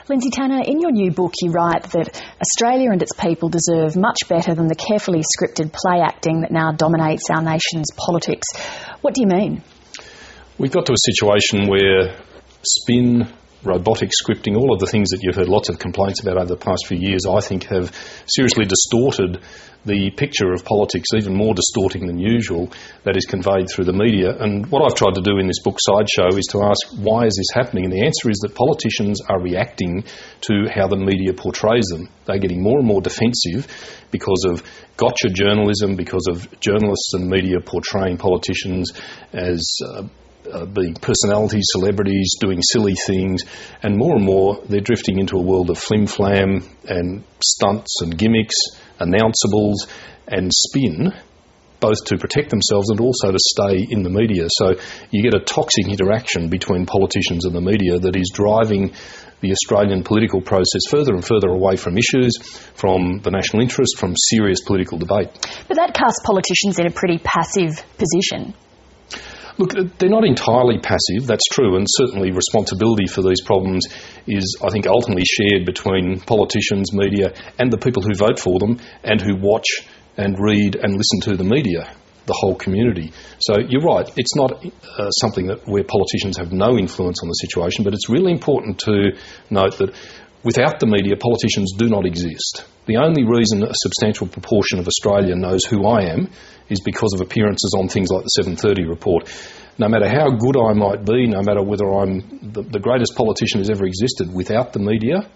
Lindsay Tanner, in your new book you write that Australia and its people deserve much better than the carefully scripted play acting that now dominates our nation's politics. What do you mean? We've got to a situation where spin, robotic scripting, all of the things that you've heard lots of complaints about over the past few years, I think have seriously distorted the picture of politics, even more distorting than usual, that is conveyed through the media. And what I've tried to do in this book Sideshow is to ask, why is this happening? And the answer is that politicians are reacting to how the media portrays them. They're getting more and more defensive because of gotcha journalism, because of journalists and media portraying politicians as being personalities, celebrities, doing silly things, and more they're drifting into a world of flim-flam and stunts and gimmicks, announceables and spin, both to protect themselves and also to stay in the media. So you get a toxic interaction between politicians and the media that is driving the Australian political process further and further away from issues, from the national interest, from serious political debate. But that casts politicians in a pretty passive position. Look, they're not entirely passive, that's true, and certainly responsibility for these problems is, I think, ultimately shared between politicians, media, and the people who vote for them and who watch and read and listen to the media, the whole community. So you're right, it's not something where politicians have no influence on the situation, but it's really important to note that without the media, politicians do not exist. The only reason a substantial proportion of Australia knows who I am is because of appearances on things like the 7:30 report. No matter how good I might be, no matter whether I'm the greatest politician who's ever existed, without the media,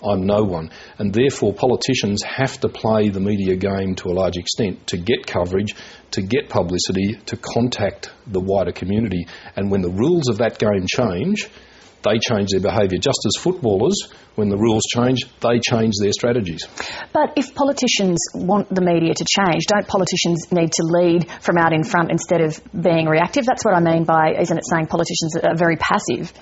I'm no one. And therefore politicians have to play the media game to a large extent to get coverage, to get publicity, to contact the wider community. And when the rules of that game change, they change their behaviour. Just as footballers, when the rules change, they change their strategies. But if politicians want the media to change, don't politicians need to lead from out in front instead of being reactive? That's what I mean by, isn't it saying politicians are very passive?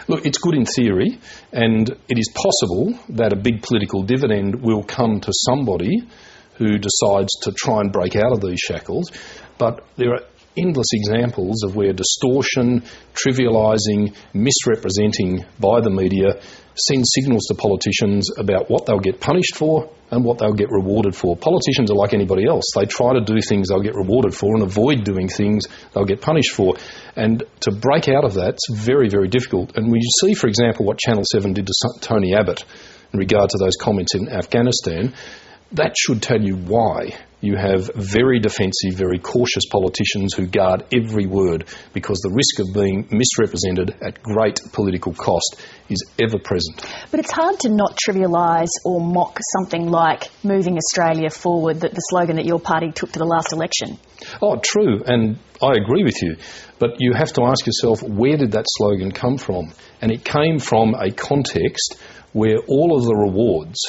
Look, it's good in theory, and it is possible that a big political dividend will come to somebody who decides to try and break out of these shackles, but there are endless examples of where distortion, trivialising, misrepresenting by the media sends signals to politicians about what they'll get punished for and what they'll get rewarded for. Politicians are like anybody else. They try to do things they'll get rewarded for and avoid doing things they'll get punished for. And to break out of that, it's very, very difficult. And we see, for example, what Channel 7 did to Tony Abbott in regard to those comments in Afghanistan. That should tell you why you have very defensive, very cautious politicians who guard every word, because the risk of being misrepresented at great political cost is ever present. But it's hard to not trivialise or mock something like moving Australia forward, the slogan that your party took to the last election. Oh, true, and I agree with you. But you have to ask yourself, where did that slogan come from? And it came from a context where all of the rewards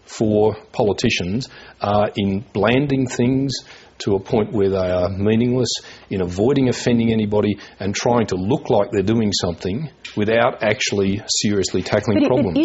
for politicians are in blanding things to a point where they are meaningless, in avoiding offending anybody and trying to look like they're doing something without actually seriously tackling problems.